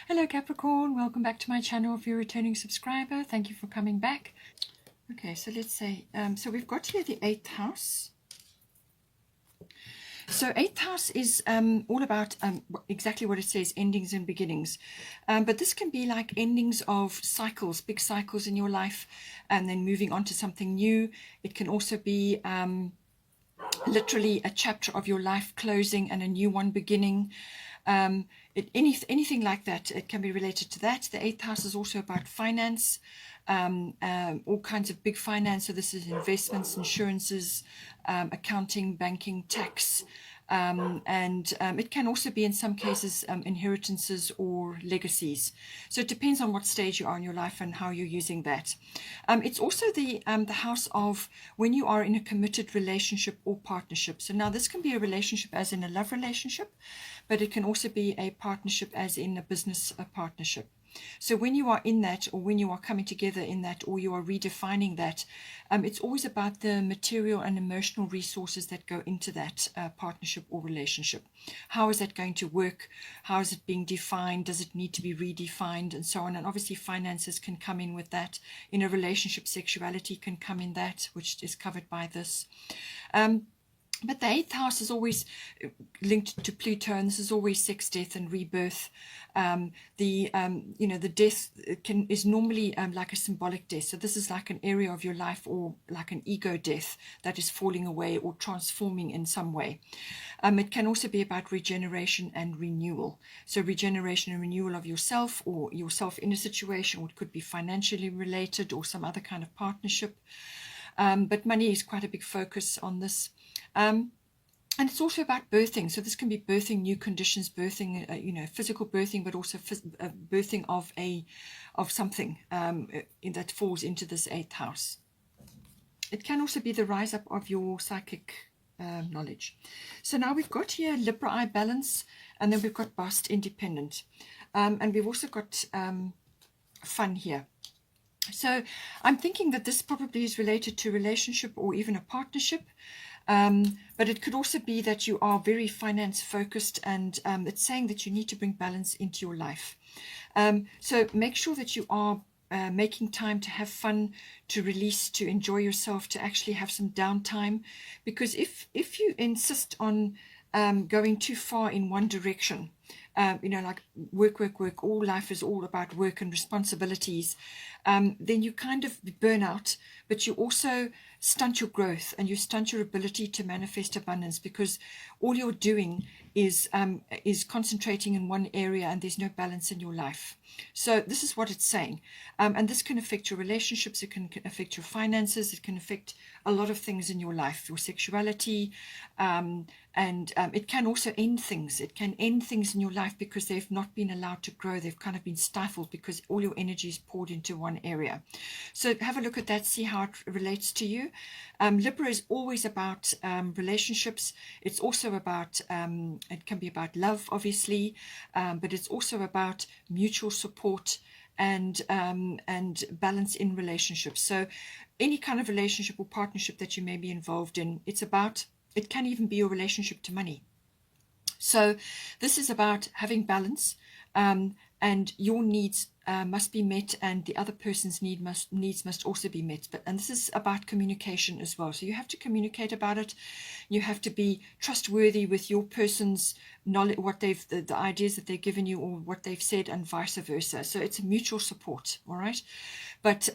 Hello Capricorn, welcome back to my channel. If you're a returning subscriber, thank you for coming back. Okay, so let's say, so we've got here the 8th house. So 8th house is all about exactly what it says, endings and beginnings. But this can be like endings of cycles, big cycles in your life, and then moving on to something new. It can also be literally a chapter of your life closing and a new one beginning. Anything like that, it can be related to that. The 8th house is also about finance, all kinds of big finance. So this is investments, insurances, accounting, banking, tax. It can also be in some cases inheritances or legacies. So it depends on what stage you are in your life and how you're using that. It's also the house of when you are in a committed relationship or partnership. So now this can be a relationship as in a love relationship, but it can also be a partnership as in a business partnership. So when you are in that, or when you are coming together in that, or you are redefining that, it's always about the material and emotional resources that go into that partnership or relationship. How is that going to work? How is it being defined? Does it need to be redefined? And so on. And obviously finances can come in with that. In a relationship, sexuality can come in that, which is covered by this. But the 8th house is always linked to Pluto, and this is always sex, death, and rebirth. The death is normally like a symbolic death. So this is like an area of your life, or like an ego death that is falling away or transforming in some way. It can also be about regeneration and renewal. So regeneration and renewal of yourself, or yourself in a situation, or it could be financially related or some other kind of partnership. But money is quite a big focus on this. And it's also about birthing. So this can be birthing new conditions, birthing, physical birthing, but also birthing of something that falls into this 8th house. It can also be the rise up of your psychic knowledge. So now we've got here Libra eye balance, and then we've got Bast independent. And we've also got fun here. So I'm thinking that this probably is related to relationship or even a partnership. But it could also be that you are very finance focused, and it's saying that you need to bring balance into your life. So make sure that you are making time to have fun, to release, to enjoy yourself, to actually have some downtime. Because if you insist on going too far in one direction, like work, all life is all about work and responsibilities, then you kind of burn out, but you also stunt your growth and you stunt your ability to manifest abundance, because all you're doing is concentrating in one area and there's no balance in your life. So this is what it's saying. And this can affect your relationships, it can affect your finances, it can affect a lot of things in your life, your sexuality, and it can also end things. It can end things in your life because they've not been allowed to grow. They've kind of been stifled because all your energy is poured into one area. So have a look at that, see how it relates to you. Libra is always about relationships. It's also about, it can be about love, obviously, but it's also about mutual support and balance in relationships. So any kind of relationship or partnership that you may be involved in, it can even be your relationship to money. So this is about having balance, and your needs must be met, and the other person's needs must also be met. And this is about communication as well. So you have to communicate about it. You have to be trustworthy with your person's knowledge, what the ideas that they've given you or what they've said, and vice versa. So it's a mutual support, all right? But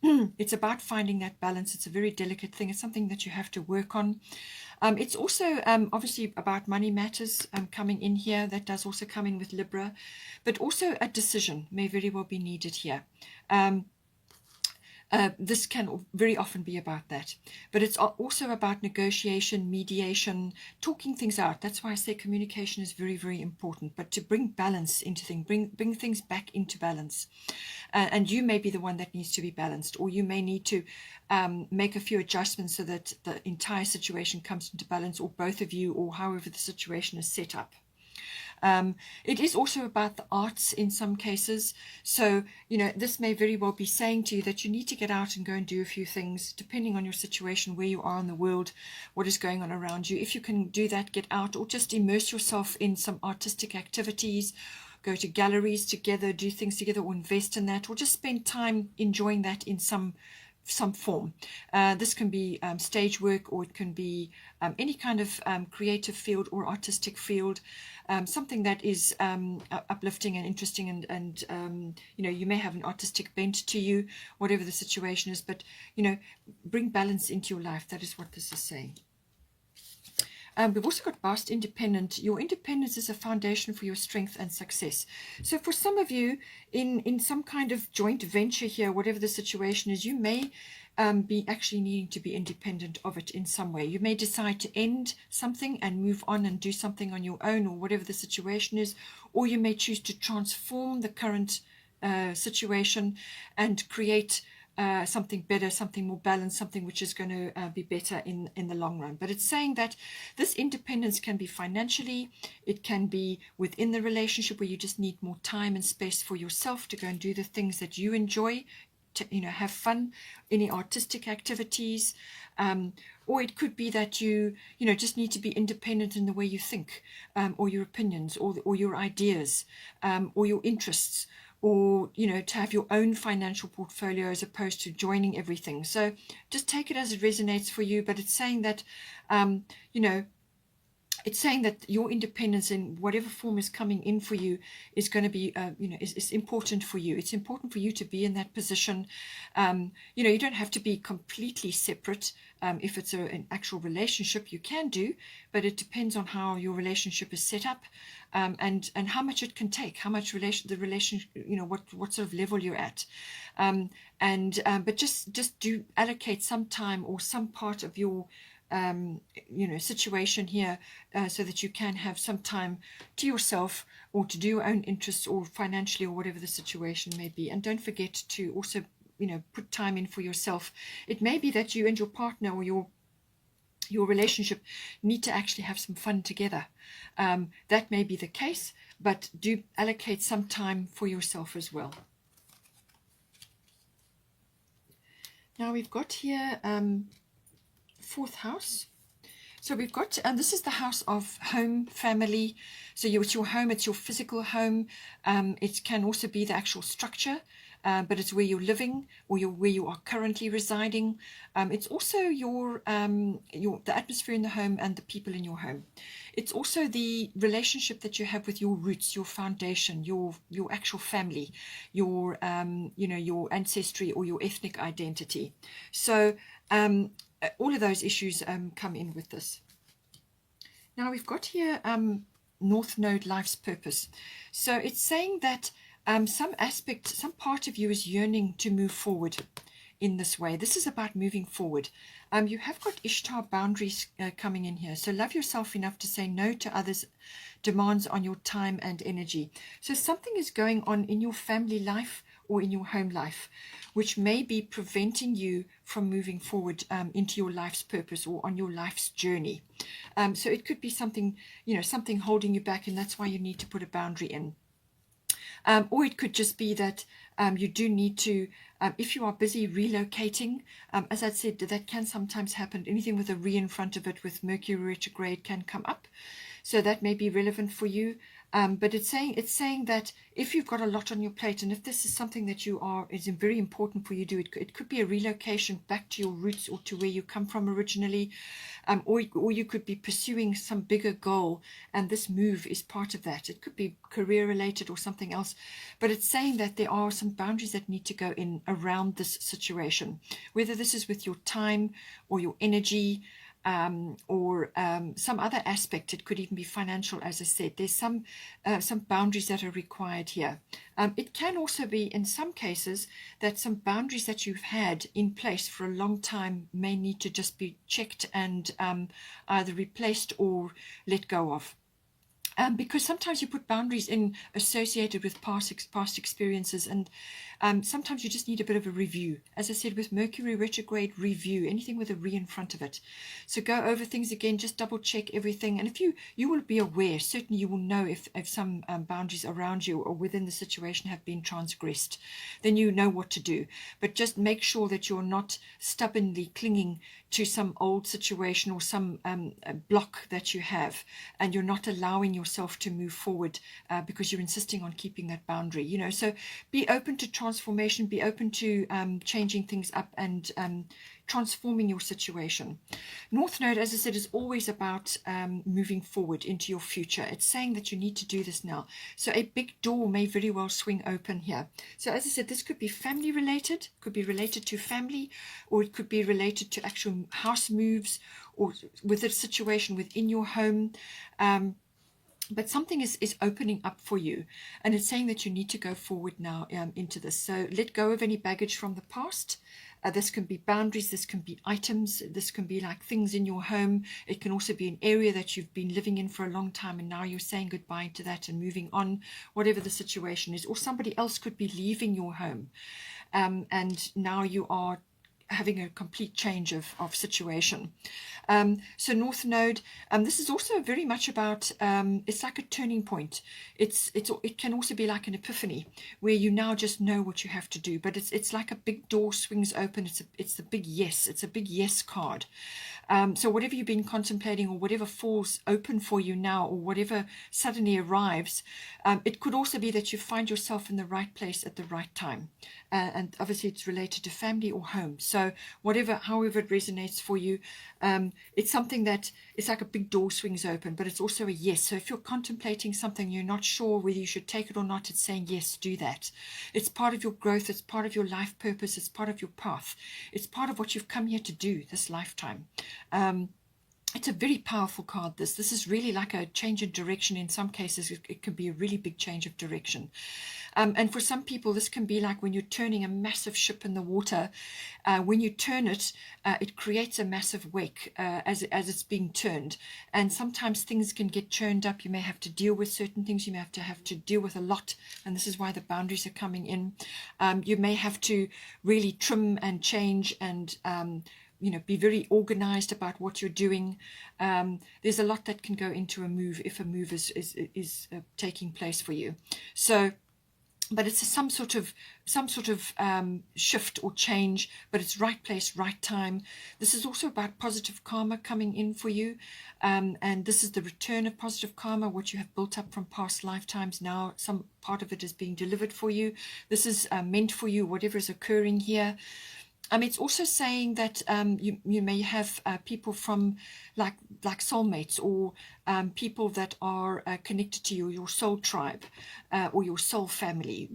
it's about finding that balance. It's a very delicate thing. It's something that you have to work on. It's also obviously about money matters coming in here. That does also come in with Libra, but also a decision may very well be needed here. This can very often be about that, but it's also about negotiation, mediation, talking things out. That's why I say communication is very, very important, but to bring balance into things, bring things back into balance. And you may be the one that needs to be balanced, or you may need to make a few adjustments so that the entire situation comes into balance, or both of you, or however the situation is set up. It is also about the arts in some cases. So, this may very well be saying to you that you need to get out and go and do a few things, depending on your situation, where you are in the world, what is going on around you. If you can do that, get out, or just immerse yourself in some artistic activities, go to galleries together, do things together, or invest in that, or just spend time enjoying that in some form. This can be stage work, or it can be any kind of creative field or artistic field, something that is uplifting and interesting, and you know, you may have an artistic bent to you, whatever the situation is, but you know, bring balance into your life. That is what this is saying. We've also got past independent. Your independence is a foundation for your strength and success. So for some of you, in some kind of joint venture here, whatever the situation is, you may be actually needing to be independent of it in some way. You may decide to end something and move on and do something on your own, or whatever the situation is, or you may choose to transform the current situation and create something better, something more balanced, something which is going to be better in the long run. But it's saying that this independence can be financially, it can be within the relationship where you just need more time and space for yourself to go and do the things that you enjoy, to, you know, have fun, any artistic activities, or it could be that you know, just need to be independent in the way you think, or your opinions, or your ideas, or your interests, or, you know, to have your own financial portfolio as opposed to joining everything. So just take it as it resonates for you. But it's saying that, you know, it's saying that your independence in whatever form is coming in for you is going to be, you know, is important for you. It's important for you to be in that position. You know, you don't have to be completely separate. If it's an actual relationship, you can do, but it depends on how your relationship is set up, and how much it can take, how much the relation, you know, what sort of level you're at, but just do allocate some time or some part of your you know, situation here, so that you can have some time to yourself, or to do your own interests, or financially, or whatever the situation may be. And don't forget to also, you know, put time in for yourself. It may be that you and your partner, or your relationship, need to actually have some fun together. That may be the case, but do allocate some time for yourself as well. Now we've got here fourth house. So we've got, and this is the house of home, family. So it's your home, it's your physical home. It can also be the actual structure, but it's where you're living, or where you are currently residing. It's also the atmosphere in the home and the people in your home. It's also the relationship that you have with your roots, your foundation, your actual family, your you know, your ancestry, or your ethnic identity. So all of those issues come in with this. Now we've got here North Node, life's purpose. So it's saying that some part of you is yearning to move forward in this way. This is about moving forward. You have got Ishtar boundaries coming in here. So love yourself enough to say no to others' demands on your time and energy. So something is going on in your family life, or in your home life, which may be preventing you from moving forward into your life's purpose, or on your life's journey. So it could be something, you know, something holding you back, and that's why you need to put a boundary in. Or it could just be that you do need to, if you are busy relocating, as I said, that can sometimes happen. Anything with a re in front of it, with Mercury retrograde, can come up. So that may be relevant for you. But it's saying that if you've got a lot on your plate, and if this is something that is very important for you to do, it could be a relocation back to your roots, or to where you come from originally, or you could be pursuing some bigger goal, and this move is part of that. It could be career related or something else, but it's saying that there are some boundaries that need to go in around this situation, whether this is with your time or your energy, or some other aspect. It could even be financial. As I said, there's some boundaries that are required here. It can also be, in some cases, that some boundaries that you've had in place for a long time may need to just be checked and either replaced or let go of. Because sometimes you put boundaries in associated with past experiences, and sometimes you just need a bit of a review. As I said, with Mercury retrograde, review anything with a re in front of it. So go over things again, just double check everything, and if you will be aware, certainly you will know if some boundaries around you or within the situation have been transgressed, then you know what to do. But just make sure that you're not stubbornly clinging to some old situation or some block that you have, and you're not allowing yourself yourself to move forward because you're insisting on keeping that boundary, you know. So be open to transformation, be open to changing things up and transforming your situation. North Node, as I said, is always about moving forward into your future. It's saying that you need to do this now. So a big door may very well swing open here. So as I said, this could be family related, could be related to family, or it could be related to actual house moves or with a situation within your home. But something is opening up for you, and it's saying that you need to go forward now into this. So let go of any baggage from the past. This can be boundaries, this can be items, this can be like things in your home. It can also be an area that you've been living in for a long time and now you're saying goodbye to that and moving on, whatever the situation is. Or somebody else could be leaving your home, and now you are having a complete change of situation. So North Node, this is also very much about, it's like a turning point. It can also be like an epiphany where you now just know what you have to do, but it's like a big door swings open. It's a big yes. It's a big yes card. So whatever you've been contemplating or whatever falls open for you now or whatever suddenly arrives, it could also be that you find yourself in the right place at the right time. And obviously it's related to family or home. So however it resonates for you, it's something that it's like a big door swings open, but it's also a yes. So if you're contemplating something, you're not sure whether you should take it or not, it's saying yes, do that. It's part of your growth. It's part of your life purpose. It's part of your path. It's part of what you've come here to do this lifetime. It's a very powerful card, this. This is really like a change in direction. In some cases, it can be a really big change of direction. And for some people, this can be like when you're turning a massive ship in the water. When you turn it, it creates a massive wake as it's being turned. And sometimes things can get churned up. You may have to deal with certain things. You may have to deal with a lot. And this is why the boundaries are coming in. You may have to really trim and change and be very organized about what you're doing. There's a lot that can go into a move if a move is taking place for you. So, but it's some sort of shift or change, but it's right place, right time. This is also about positive karma coming in for you. And this is the return of positive karma, what you have built up from past lifetimes. Now, some part of it is being delivered for you. This is meant for you, whatever is occurring here. It's also saying that you may have people from like soulmates or people that are connected to you, your soul tribe or your soul family,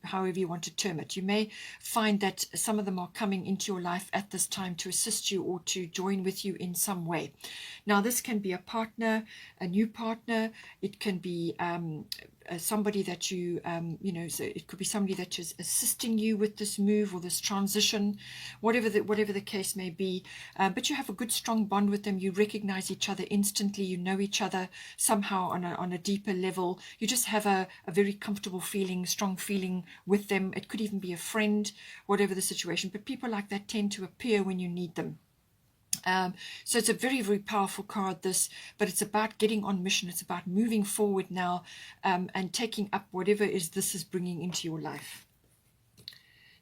however you want to term it. You may find that some of them are coming into your life at this time to assist you or to join with you in some way. Now, this can be a partner, a new partner. It can be somebody that so it could be somebody that is assisting you with this move or this transition, whatever the case may be. But you have a good, strong bond with them. You recognize each other instantly. You know each other somehow on a deeper level. You just have a very comfortable feeling, strong feeling with them. It could even be a friend, whatever the situation. But people like that tend to appear when you need them. So it's a very, very powerful card, this, but it's about getting on mission. It's about moving forward now and taking up whatever this is bringing into your life.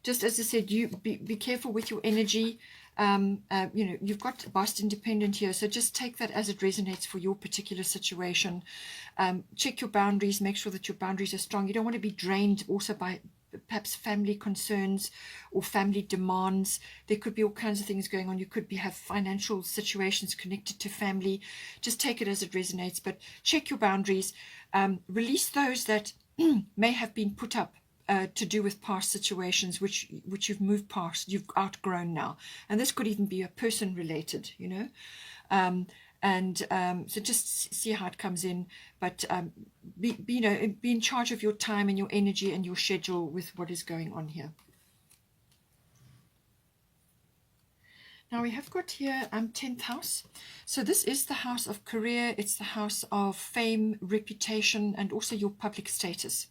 Just as I said, you be careful with your energy. You've got Bast Independent here, so just take that as it resonates for your particular situation. Check your boundaries, make sure that your boundaries are strong. You don't want to be drained also by perhaps family concerns or family demands. There could be all kinds of things going on. You could have financial situations connected to family. Just take it as it resonates, but check your boundaries. Release those that may have been put up to do with past situations which you've moved past, you've outgrown now. And this could even be a person related, so just see how it comes in, but be in charge of your time and your energy and your schedule with what is going on here. Now we have got here 10th house. So this is the house of career. It's the house of fame, reputation, and also your public status.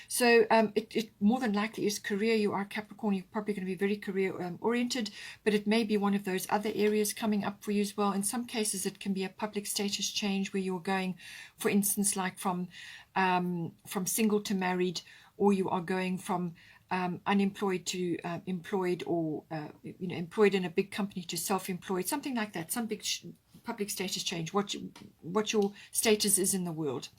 So it more than likely is career. You are Capricorn. You're probably going to be very career oriented, but it may be one of those other areas coming up for you as well. In some cases, it can be a public status change where you're going, for instance, like from single to married, or you are going from unemployed to employed, or employed in a big company to self-employed, something like that. Some big public status change, what your status is in the world.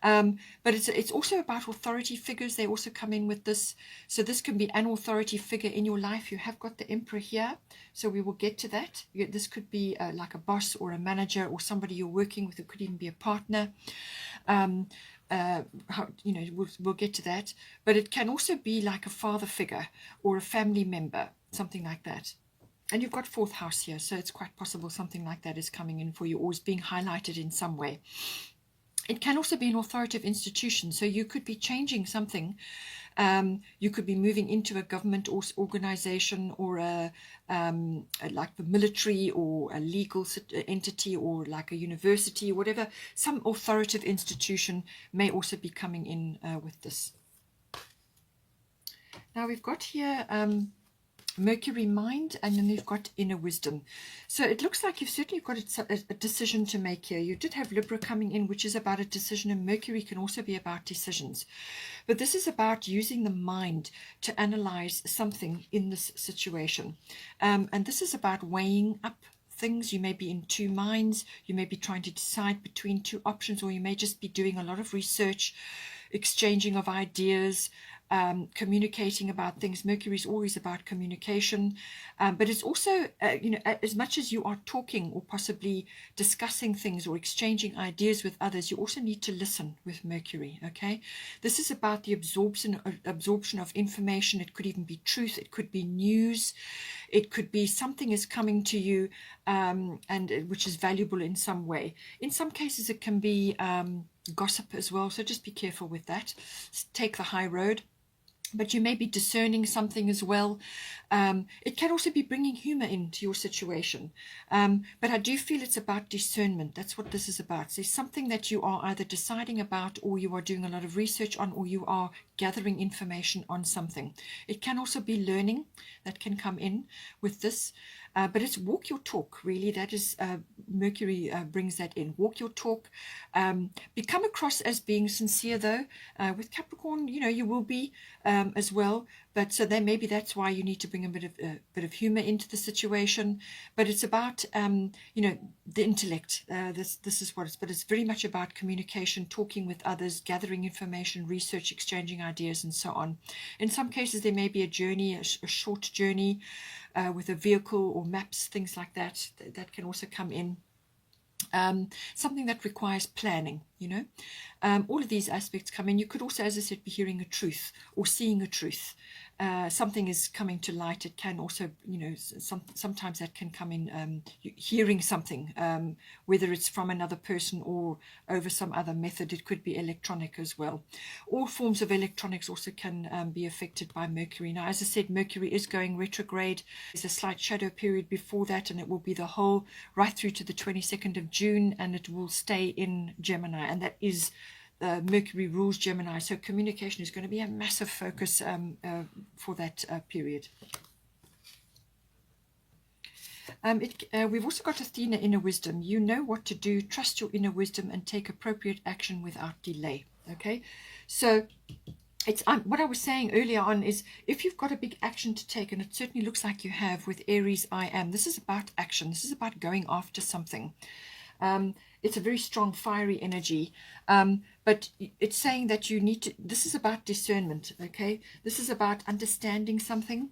But it's also about authority figures. They also come in with this. So this can be an authority figure in your life. You have got the Emperor here, so we will get to that. This could be like a boss or a manager or somebody you're working with. It could even be a partner. We'll get to that. But it can also be like a father figure or a family member, something like that. And you've got 4th house here, so it's quite possible something like that is coming in for you or is being highlighted in some way. It can also be an authoritative institution, so you could be changing something. You could be moving into a government or organization or like the military or a legal entity or like a university, whatever. Some authoritative institution may also be coming in with this. Now we've got here Mercury mind, and then you've got inner wisdom. So it looks like you've certainly got a decision to make here. You did have Libra coming in, which is about a decision, and Mercury can also be about decisions. But this is about using the mind to analyze something in this situation. And this is about weighing up things. You may be in 2 minds. You may be trying to decide between 2 options, or you may just be doing a lot of research, exchanging of ideas, communicating about things. Mercury is always about communication, but it's also, as much as you are talking or possibly discussing things or exchanging ideas with others, you also need to listen with Mercury, okay? This is about the absorption of information. It could even be truth. It could be news. It could be something is coming to you and which is valuable in some way. In some cases, it can be gossip as well, so just be careful with that. Take the high road. But you may be discerning something as well. It can also be bringing humor into your situation. But I do feel it's about discernment. That's what this is about. So something that you are either deciding about, or you are doing a lot of research on, or you are gathering information on something. It can also be learning that can come in with this. But it's walk your talk, really. That is, Mercury brings that in. Walk your talk. Become across as being sincere, though. With Capricorn, you will be as well. But so then maybe that's why you need to bring a bit of humor into the situation. But it's about, the intellect. This is what it's. But it's very much about communication, talking with others, gathering information, research, exchanging ideas, and so on. In some cases, there may be a journey, a short journey with a vehicle or maps, things like that. That can also come in. Something that requires planning, all of these aspects come in. You could also, as I said, be hearing a truth or seeing a truth. Something is coming to light. It can also, sometimes that can come in, hearing something, whether it's from another person or over some other method. It could be electronic as well. All forms of electronics also can be affected by Mercury. Now, as I said, Mercury is going retrograde. There's a slight shadow period before that, and it will be the whole right through to the 22nd of June, and it will stay in Gemini, and that is Mercury rules Gemini, so communication is going to be a massive focus for that period. We've also got Athena, inner wisdom. You know what to do. Trust your inner wisdom and take appropriate action without delay. Okay, so it's what I was saying earlier on is, if you've got a big action to take, and it certainly looks like you have with Aries I am, this is about action. This is about going after something. It's a very strong fiery energy, but it's saying that you need to, this is about discernment, okay? This is about understanding something,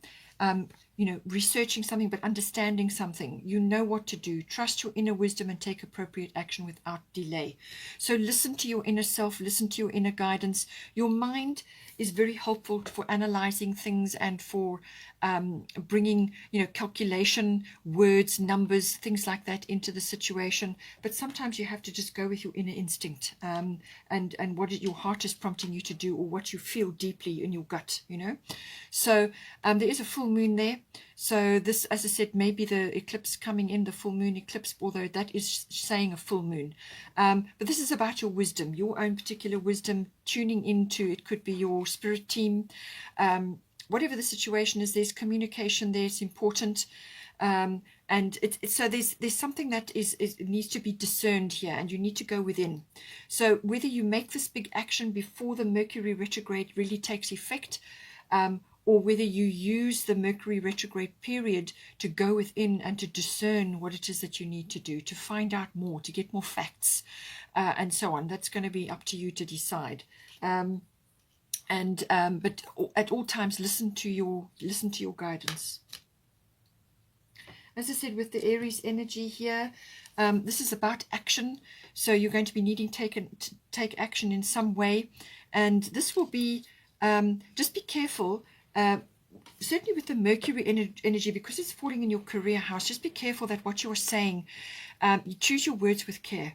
researching something, but understanding something. You know what to do. Trust your inner wisdom and take appropriate action without delay. So listen to your inner self, listen to your inner guidance. Your mind is very helpful for analyzing things and for bringing, calculation, words, numbers, things like that into the situation. But sometimes you have to just go with your inner instinct and what your heart is prompting you to do, or what you feel deeply in your gut, So there is a full moon there. So this, as I said, maybe the eclipse coming in, the full moon eclipse, although that is saying a full moon. But this is about your wisdom, your own particular wisdom, tuning into, it could be your spirit team. Whatever the situation is, there's communication there, it's important. And so there's something that needs to be discerned here, and you need to go within. So whether you make this big action before the Mercury retrograde really takes effect, or whether you use the Mercury retrograde period to go within and to discern what it is that you need to do, to find out more, to get more facts, and so on. That's going to be up to you to decide. But at all times, listen to your guidance. As I said, with the Aries energy here, this is about action. So you're going to be needing to take action in some way, and this will be just be careful. Certainly with the Mercury energy, because it's falling in your career house, just be careful that what you're saying, you choose your words with care,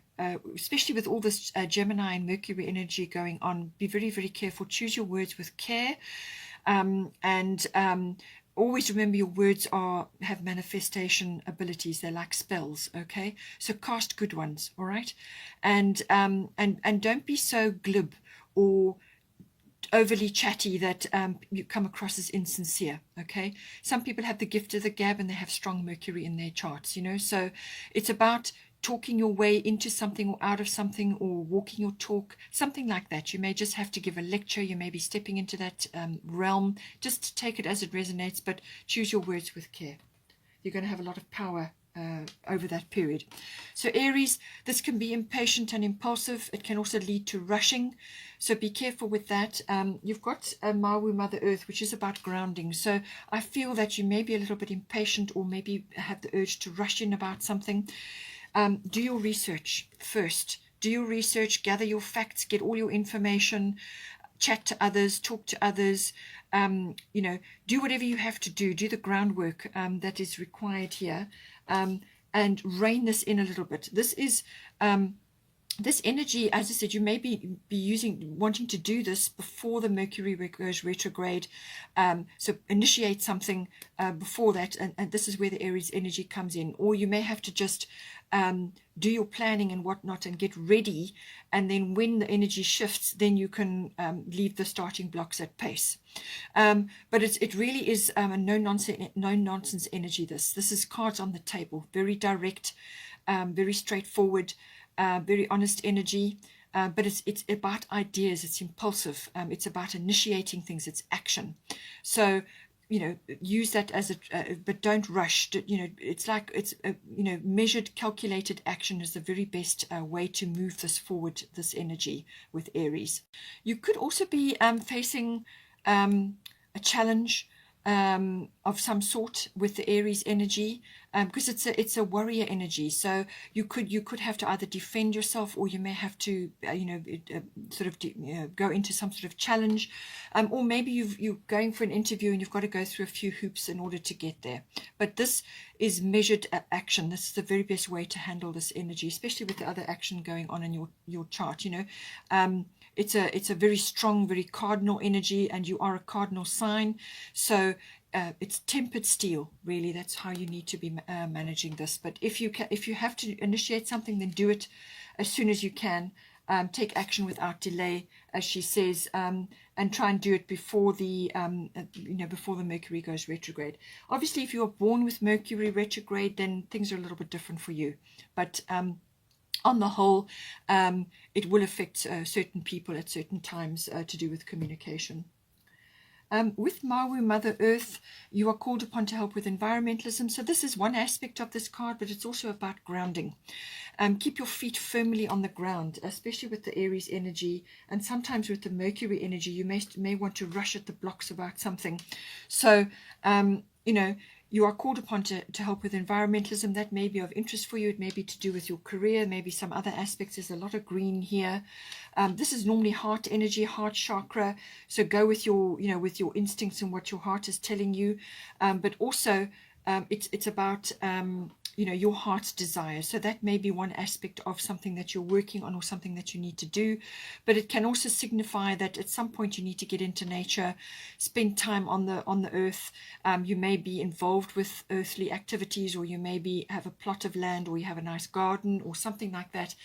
especially with all this Gemini and Mercury energy going on. Be very, very careful. Choose your words with care, and always remember your words have manifestation abilities. They're like spells, okay? So cast good ones, all right? And don't be so glib or overly chatty that you come across as insincere, okay? Some people have the gift of the gab and they have strong Mercury in their charts, you know? So it's about talking your way into something or out of something, or walking your talk, something like that. You may just have to give a lecture. You may be stepping into that realm. Just take it as it resonates, but choose your words with care. You're going to have a lot of power over that period. So Aries, this can be impatient and impulsive. It can also lead to rushing. So be careful with that. You've got Mawu, Mother Earth, which is about grounding. So I feel that you may be a little bit impatient, or maybe have the urge to rush in about something. Do your research first. Do your research, gather your facts, get all your information, chat to others, talk to others, you know, do whatever you have to do the groundwork that is required here, and rein this in a little bit. This is this energy, as I said, you may be wanting to do this before the Mercury goes retrograde. So initiate something before that, and this is where the Aries energy comes in. Or you may have to just do your planning and whatnot and get ready, and then when the energy shifts, then you can leave the starting blocks at pace. But it really is a no nonsense energy. This is cards on the table, very direct, very straightforward. Very honest energy, but it's about ideas. It's impulsive. It's about initiating things. It's action. So, you know, use that as but don't rush. You know, it's like you know, measured, calculated action is the very best way to move this forward. This energy with Aries. You could also be facing a challenge of some sort with the Aries energy, because it's a warrior energy. So you could have to either defend yourself, or you may have to sort of go into some sort of challenge, or maybe you're going for an interview and you've got to go through a few hoops in order to get there. But this is measured action. This is the very best way to handle this energy, especially with the other action going on in your chart. You know, it's a very strong, very cardinal energy, and you are a cardinal sign. So it's tempered steel, really. That's how you need to be managing this. But if you have to initiate something, then do it as soon as you can. Take action without delay, as she says, and try and do it before the before the Mercury goes retrograde. Obviously, if you are born with Mercury retrograde, then things are a little bit different for you. But on the whole, it will affect certain people at certain times to do with communication. With Mawu, Mother Earth, you are called upon to help with environmentalism. So this is one aspect of this card, but it's also about grounding. Keep your feet firmly on the ground, especially with the Aries energy, and sometimes with the Mercury energy, you may want to rush at the blocks about something. So, you know, you are called upon to help with environmentalism. That may be of interest for you. It may be to do with your career, maybe some other aspects. There's a lot of green here. This is normally heart energy, heart chakra. So go with your, with your instincts and what your heart is telling you. But also, it's about, your heart's desire. So that may be one aspect of something that you're working on or something that you need to do. But it can also signify that at some point you need to get into nature, spend time on the earth. You may be involved with earthly activities, or you maybe have a plot of land, or you have a nice garden or something like that.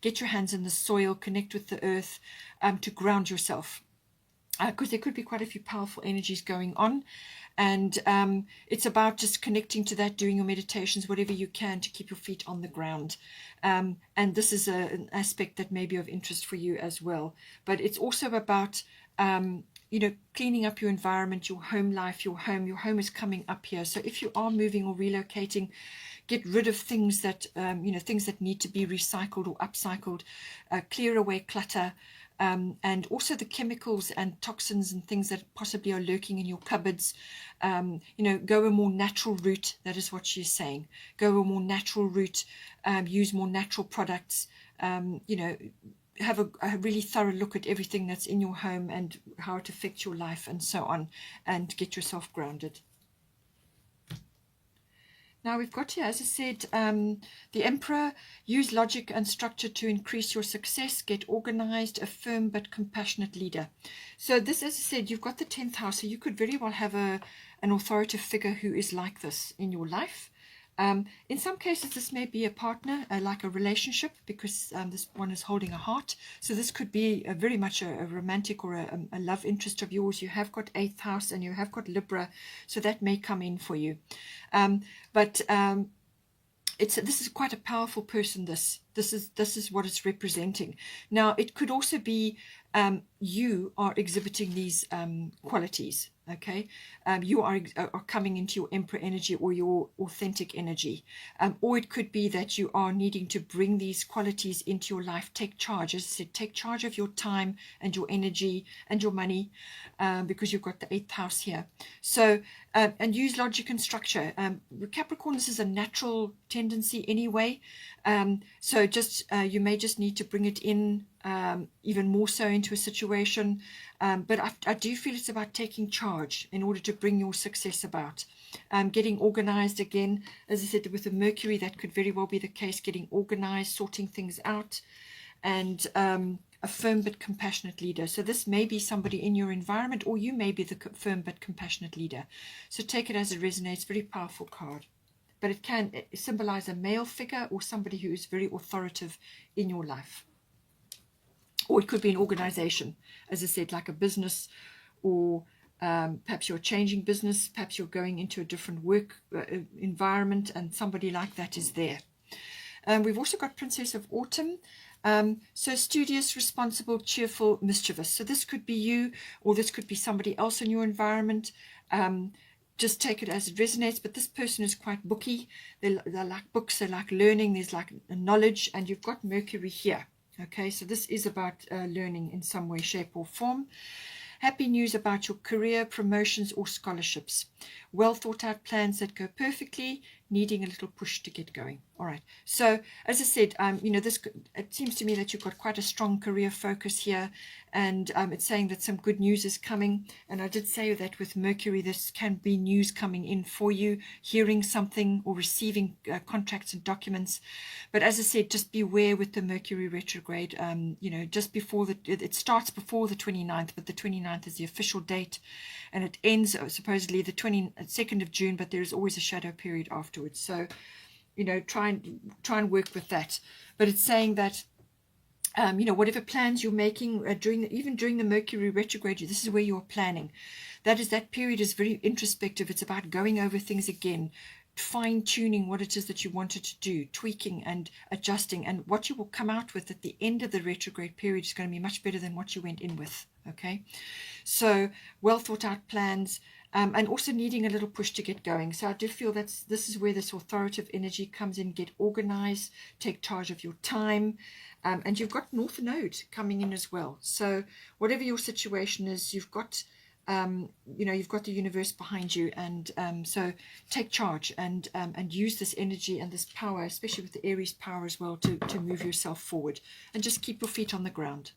Get your hands in the soil, connect with the earth, to ground yourself. Because there could be quite a few powerful energies going on. And it's about just connecting to that, doing your meditations, whatever you can to keep your feet on the ground. And this is an aspect that may be of interest for you as well. But it's also about cleaning up your environment, your home life, your home is coming up here. So if you are moving or relocating, get rid of things that, things that need to be recycled or upcycled, clear away clutter, and also the chemicals and toxins and things that possibly are lurking in your cupboards. Go a more natural route. That is what she's saying. Go a more natural route, use more natural products, have a really thorough look at everything that's in your home and how it affects your life and so on, and get yourself grounded. Now we've got here, as I said, the Emperor. Use logic and structure to increase your success. Get organized, a firm but compassionate leader. So this, as I said, you've got the 10th house, so you could very well have an authoritative figure who is like this in your life. In some cases, this may be a partner, like a relationship, because this one is holding a heart. So this could be very much a romantic or a love interest of yours. You have got 8th house and you have got Libra, so that may come in for you. This is quite a powerful person. This is what it's representing. Now, it could also be you are exhibiting these qualities. Okay, you are coming into your Emperor energy or your authentic energy, or it could be that you are needing to bring these qualities into your life. Take charge, as I said, take charge of your time and your energy and your money, because you've got the 8th house here. So, and use logic and structure. Capricorn, this is a natural tendency anyway. So just you may just need to bring it in even more so into a situation. But I do feel it's about taking charge in order to bring your success about. Getting organized again, as I said, with the Mercury, that could very well be the case. Getting organized, sorting things out, and a firm but compassionate leader. So this may be somebody in your environment, or you may be the firm but compassionate leader. So take it as it resonates. Very powerful card. But it can symbolize a male figure or somebody who is very authoritative in your life. Or it could be an organization, as I said, like a business, or perhaps you're changing business, perhaps you're going into a different work environment, and somebody like that is there. We've also got Princess of Autumn. So studious, responsible, cheerful, mischievous. So this could be you, or this could be somebody else in your environment. Just take it as it resonates. But this person is quite booky. They like books, they like learning, there's like knowledge, and you've got Mercury here. Okay, so this is about learning in some way, shape or form. Happy news about your career, promotions or scholarships. Well thought out plans that go perfectly, needing a little push to get going. All right. So as I said, it seems to me that you've got quite a strong career focus here, and it's saying that some good news is coming. And I did say that with Mercury, this can be news coming in for you, hearing something or receiving contracts and documents. But as I said, just beware with the Mercury retrograde. Just before it starts before the 29th, but the 29th is the official date, and it ends supposedly the 22nd of June, but there is always a shadow period afterwards. So, try and work with that. But it's saying that, whatever plans you're making even during the Mercury retrograde, this is where you're planning. That period is very introspective. It's about going over things again, fine-tuning what it is that you wanted to do, tweaking and adjusting, and what you will come out with at the end of the retrograde period is going to be much better than what you went in with. Okay, so well thought out plans, and also needing a little push to get going. So I do feel this is where this authoritative energy comes in. Get organized, take charge of your time, and you've got North Node coming in as well. So whatever your situation is, you've got you've got the universe behind you, and so take charge and use this energy and this power, especially with the Aries power as well, to move yourself forward, and just keep your feet on the ground.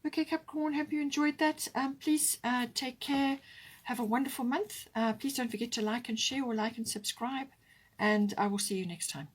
Okay, Capricorn, hope you enjoyed that. Please take care. Have a wonderful month. Please don't forget to like and share, or like and subscribe, and I will see you next time.